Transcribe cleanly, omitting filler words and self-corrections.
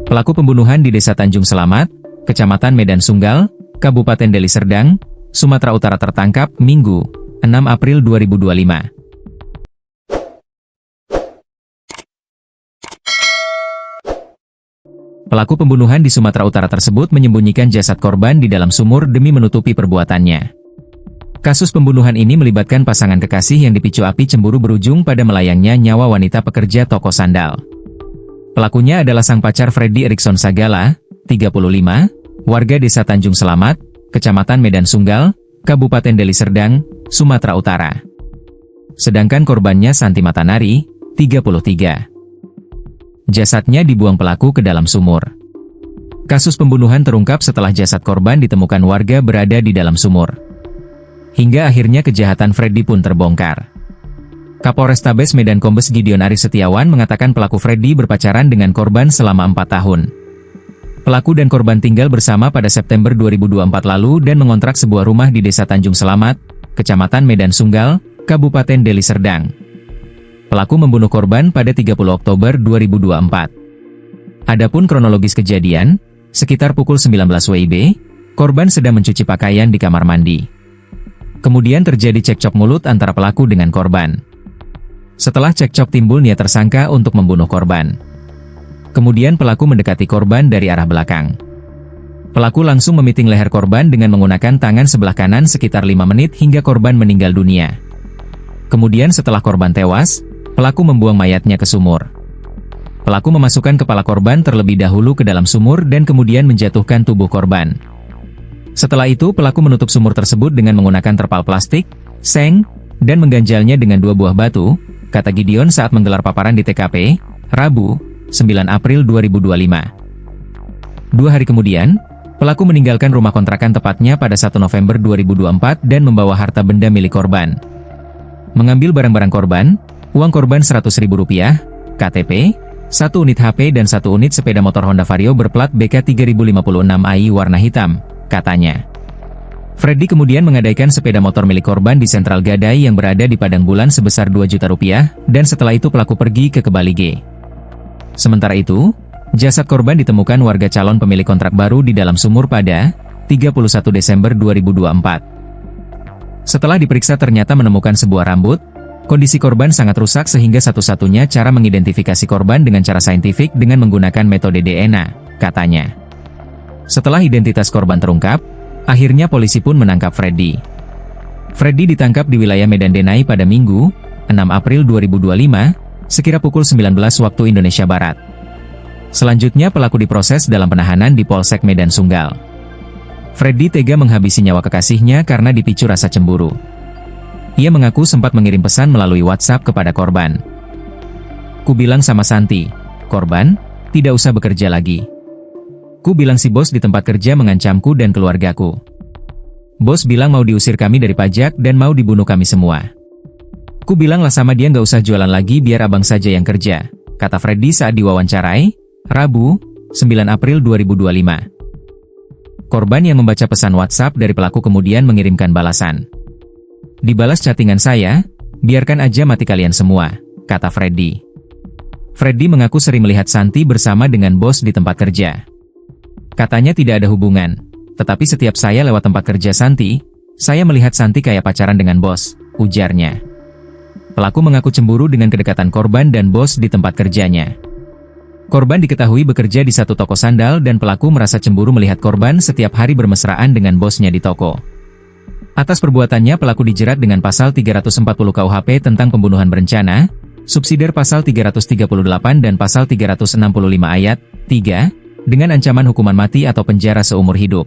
Pelaku pembunuhan di Desa Tanjung Selamat, Kecamatan Medan Sunggal, Kabupaten Deli Serdang, Sumatera Utara tertangkap Minggu, 6 April 2025. Pelaku pembunuhan di Sumatera Utara tersebut menyembunyikan jasad korban di dalam sumur demi menutupi perbuatannya. Kasus pembunuhan ini melibatkan pasangan kekasih yang dipicu api cemburu berujung pada melayangnya nyawa wanita pekerja toko sandal. Pelakunya adalah sang pacar Freddy Erikson Sagala, 35, warga Desa Tanjung Selamat, Kecamatan Medan Sunggal, Kabupaten Deli Serdang, Sumatera Utara. Sedangkan korbannya Santi Matanari, 33. Jasadnya dibuang pelaku ke dalam sumur. Kasus pembunuhan terungkap setelah jasad korban ditemukan warga berada di dalam sumur. Hingga akhirnya kejahatan Freddy pun terbongkar. Kapolrestabes Medan Kombes Gideon Aris Setiawan mengatakan pelaku Freddy berpacaran dengan korban selama 4 tahun. Pelaku dan korban tinggal bersama pada September 2024 lalu dan mengontrak sebuah rumah di Desa Tanjung Selamat, Kecamatan Medan Sunggal, Kabupaten Deli Serdang. Pelaku membunuh korban pada 30 Oktober 2024. Adapun kronologis kejadian, sekitar pukul 19 WIB, korban sedang mencuci pakaian di kamar mandi. Kemudian terjadi cekcok mulut antara pelaku dengan korban. Setelah cekcok timbul niat tersangka untuk membunuh korban. Kemudian pelaku mendekati korban dari arah belakang. Pelaku langsung memiting leher korban dengan menggunakan tangan sebelah kanan sekitar 5 menit hingga korban meninggal dunia. Kemudian setelah korban tewas, pelaku membuang mayatnya ke sumur. Pelaku memasukkan kepala korban terlebih dahulu ke dalam sumur dan kemudian menjatuhkan tubuh korban. Setelah itu pelaku menutup sumur tersebut dengan menggunakan terpal plastik, seng, dan mengganjalnya dengan 2 buah batu, kata Gideon saat menggelar paparan di TKP, Rabu, 9 April 2025. 2 hari kemudian, pelaku meninggalkan rumah kontrakan tepatnya pada 1 November 2024 dan membawa harta benda milik korban. Mengambil barang-barang korban, uang korban Rp100.000, KTP, 1 unit HP dan 1 unit sepeda motor Honda Vario berplat BK 3056AI warna hitam, katanya. Freddy kemudian menggadaikan sepeda motor milik korban di Sentral Gadai yang berada di Padang Bulan sebesar Rp2 juta, dan setelah itu pelaku pergi ke Kebalige. Sementara itu, jasad korban ditemukan warga calon pemilik kontrak baru di dalam sumur pada 31 Desember 2024. Setelah diperiksa ternyata menemukan sebuah rambut. Kondisi korban sangat rusak sehingga satu-satunya cara mengidentifikasi korban dengan cara saintifik dengan menggunakan metode DNA, katanya. Setelah identitas korban terungkap, akhirnya polisi pun menangkap Freddy. Freddy ditangkap di wilayah Medan Denai pada Minggu, 6 April 2025, sekira pukul 19 waktu Indonesia Barat. Selanjutnya pelaku diproses dalam penahanan di Polsek Medan Sunggal. Freddy tega menghabisi nyawa kekasihnya karena dipicu rasa cemburu. Ia mengaku sempat mengirim pesan melalui WhatsApp kepada korban. "Ku bilang sama Santi, korban, tidak usah bekerja lagi. Ku bilang si bos di tempat kerja mengancamku dan keluargaku. Bos bilang mau diusir kami dari pajak dan mau dibunuh kami semua. Ku bilang lah sama dia nggak usah jualan lagi biar abang saja yang kerja," kata Freddy saat diwawancarai, Rabu, 9 April 2025. Korban yang membaca pesan WhatsApp dari pelaku kemudian mengirimkan balasan. "Dibalas chattingan saya, biarkan aja mati kalian semua," kata Freddy. Freddy mengaku sering melihat Santi bersama dengan bos di tempat kerja. Katanya tidak ada hubungan, tetapi setiap saya lewat tempat kerja Santi, saya melihat Santi kayak pacaran dengan bos, ujarnya. Pelaku mengaku cemburu dengan kedekatan korban dan bos di tempat kerjanya. Korban diketahui bekerja di satu toko sandal dan pelaku merasa cemburu melihat korban setiap hari bermesraan dengan bosnya di toko. Atas perbuatannya pelaku dijerat dengan pasal 340 KUHP tentang pembunuhan berencana, subsidiar pasal 338 dan pasal 365 ayat 3, dengan ancaman hukuman mati atau penjara seumur hidup.